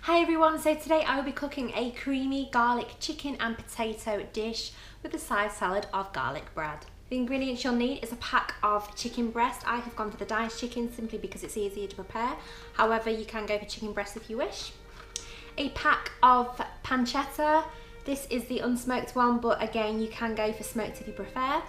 Hi everyone, so today I will be cooking a creamy garlic chicken and potato dish with a side salad of garlic bread. The ingredients you'll need is a pack of chicken breast. I have gone for the diced chicken simply because it's easier to prepare. However, you can go for chicken breast if you wish. A pack of pancetta. This is the unsmoked one, but again, you can go for smoked if you prefer.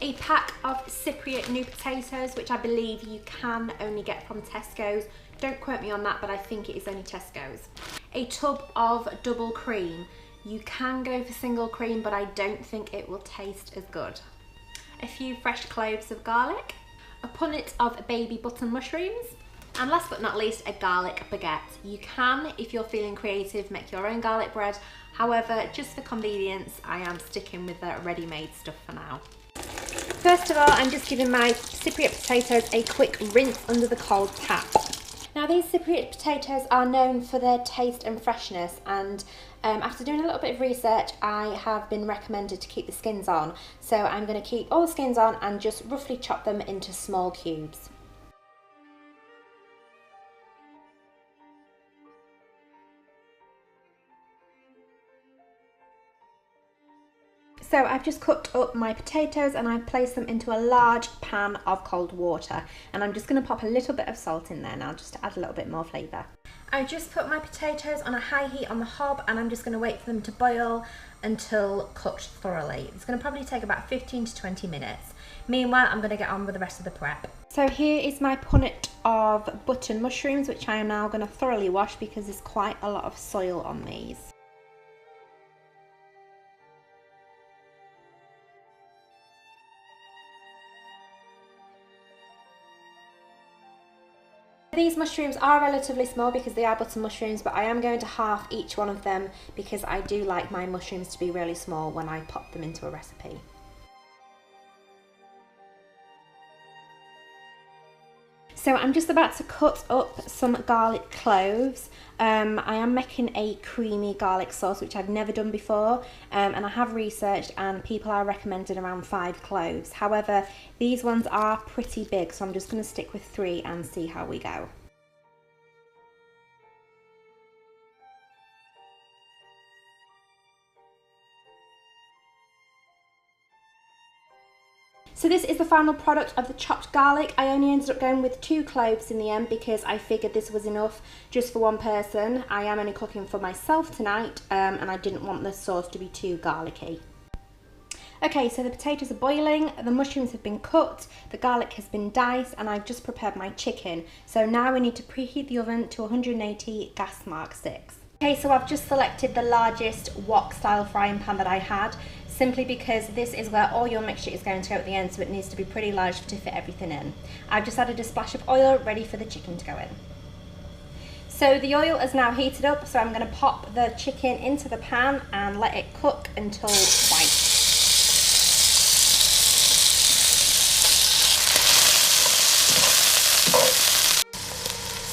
A pack of Cypriot new potatoes, which I believe you can only get from Tesco's. Don't quote me on that, but I think it is only Tesco's. A tub of double cream. You can go for single cream, but I don't think it will taste as good. A few fresh cloves of garlic. A punnet of baby button mushrooms. And last but not least, a garlic baguette. You can, if you're feeling creative, make your own garlic bread. However, just for convenience, I am sticking with the ready-made stuff for now. First of all, I'm just giving my Cypriot potatoes a quick rinse under the cold tap. Now, these Cypriot potatoes are known for their taste and freshness, and after doing a little bit of research, I have been recommended to keep the skins on. So I'm going to keep all the skins on and just roughly chop them into small cubes. So I've just cooked up my potatoes and I've placed them into a large pan of cold water, and I'm just going to pop a little bit of salt in there now just to add a little bit more flavour. I just put my potatoes on a high heat on the hob, and I'm just going to wait for them to boil until cooked thoroughly. It's going to probably take about 15 to 20 minutes. Meanwhile, I'm going to get on with the rest of the prep. So here is my punnet of button mushrooms, which I am now going to thoroughly wash because there's quite a lot of soil on these. These mushrooms are relatively small because they are button mushrooms, but I am going to half each one of them because I do like my mushrooms to be really small when I pop them into a recipe. So I'm just about to cut up some garlic cloves. I am making a creamy garlic sauce, which I've never done before, and I have researched and people are recommending around 5 cloves. However, these ones are pretty big, so I'm just going to stick with 3 and see how we go. So this is the final product of the chopped garlic. I only ended up going with 2 cloves in the end because I figured this was enough just for one person. I am only cooking for myself tonight, and I didn't want the sauce to be too garlicky. Okay, so the potatoes are boiling, the mushrooms have been cut, the garlic has been diced, and I've just prepared my chicken. So now we need to preheat the oven to 180 gas mark 6. Okay, so I've just selected the largest wok style frying pan that I had, simply because this is where all your mixture is going to go at the end, so it needs to be pretty large to fit everything in. I've just added a splash of oil ready for the chicken to go in. So the oil is now heated up, so I'm going to pop the chicken into the pan and let it cook until white.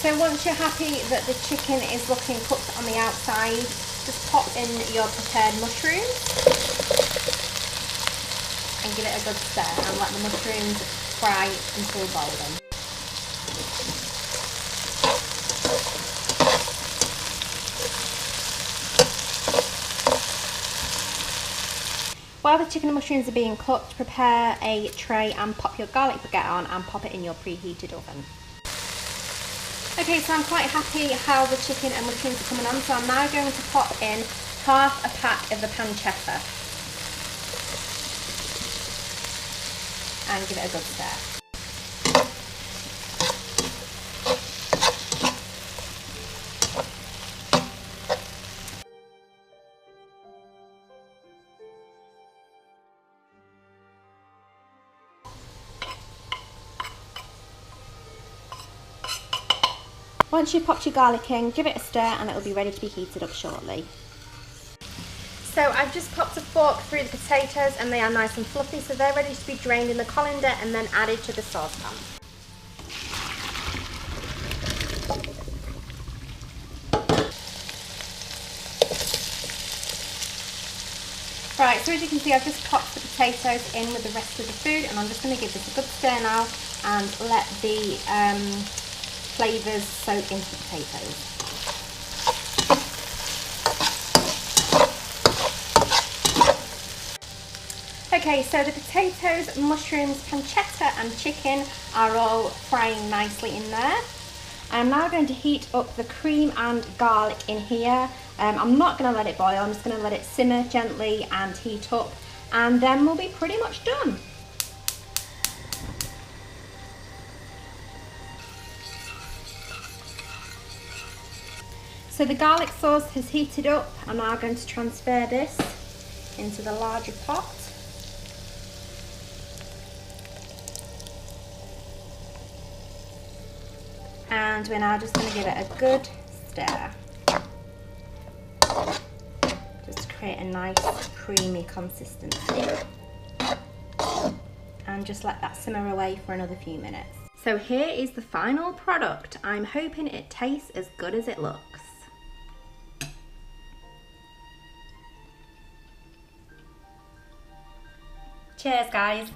So once you're happy that the chicken is looking cooked on the outside, just pop in your prepared mushrooms and give it a good stir and let the mushrooms fry until golden. While the chicken and mushrooms are being cooked, prepare a tray and pop your garlic baguette on and pop it in your preheated oven. Okay, so I'm quite happy how the chicken and mushrooms are coming on, so I'm now going to pop in half a pack of the pancetta and give it a good stir. Once you've popped your garlic in, give it a stir and it will be ready to be heated up shortly. So I've just popped a fork through the potatoes and they are nice and fluffy, so they're ready to be drained in the colander and then added to the saucepan. Right, so as you can see, I've just popped the potatoes in with the rest of the food, and I'm just going to give this a good stir now and let the flavours soak into the potatoes. Okay, so the potatoes, mushrooms, pancetta and chicken are all frying nicely in there. I'm now going to heat up the cream and garlic in here. I'm not going to let it boil, I'm just going to let it simmer gently and heat up, and then we'll be pretty much done. So the garlic sauce has heated up. I'm now going to transfer this into the larger pot. And we're now just going to give it a good stir. Just to create a nice creamy consistency. And just let that simmer away for another few minutes. So here is the final product. I'm hoping it tastes as good as it looks. Cheers, guys.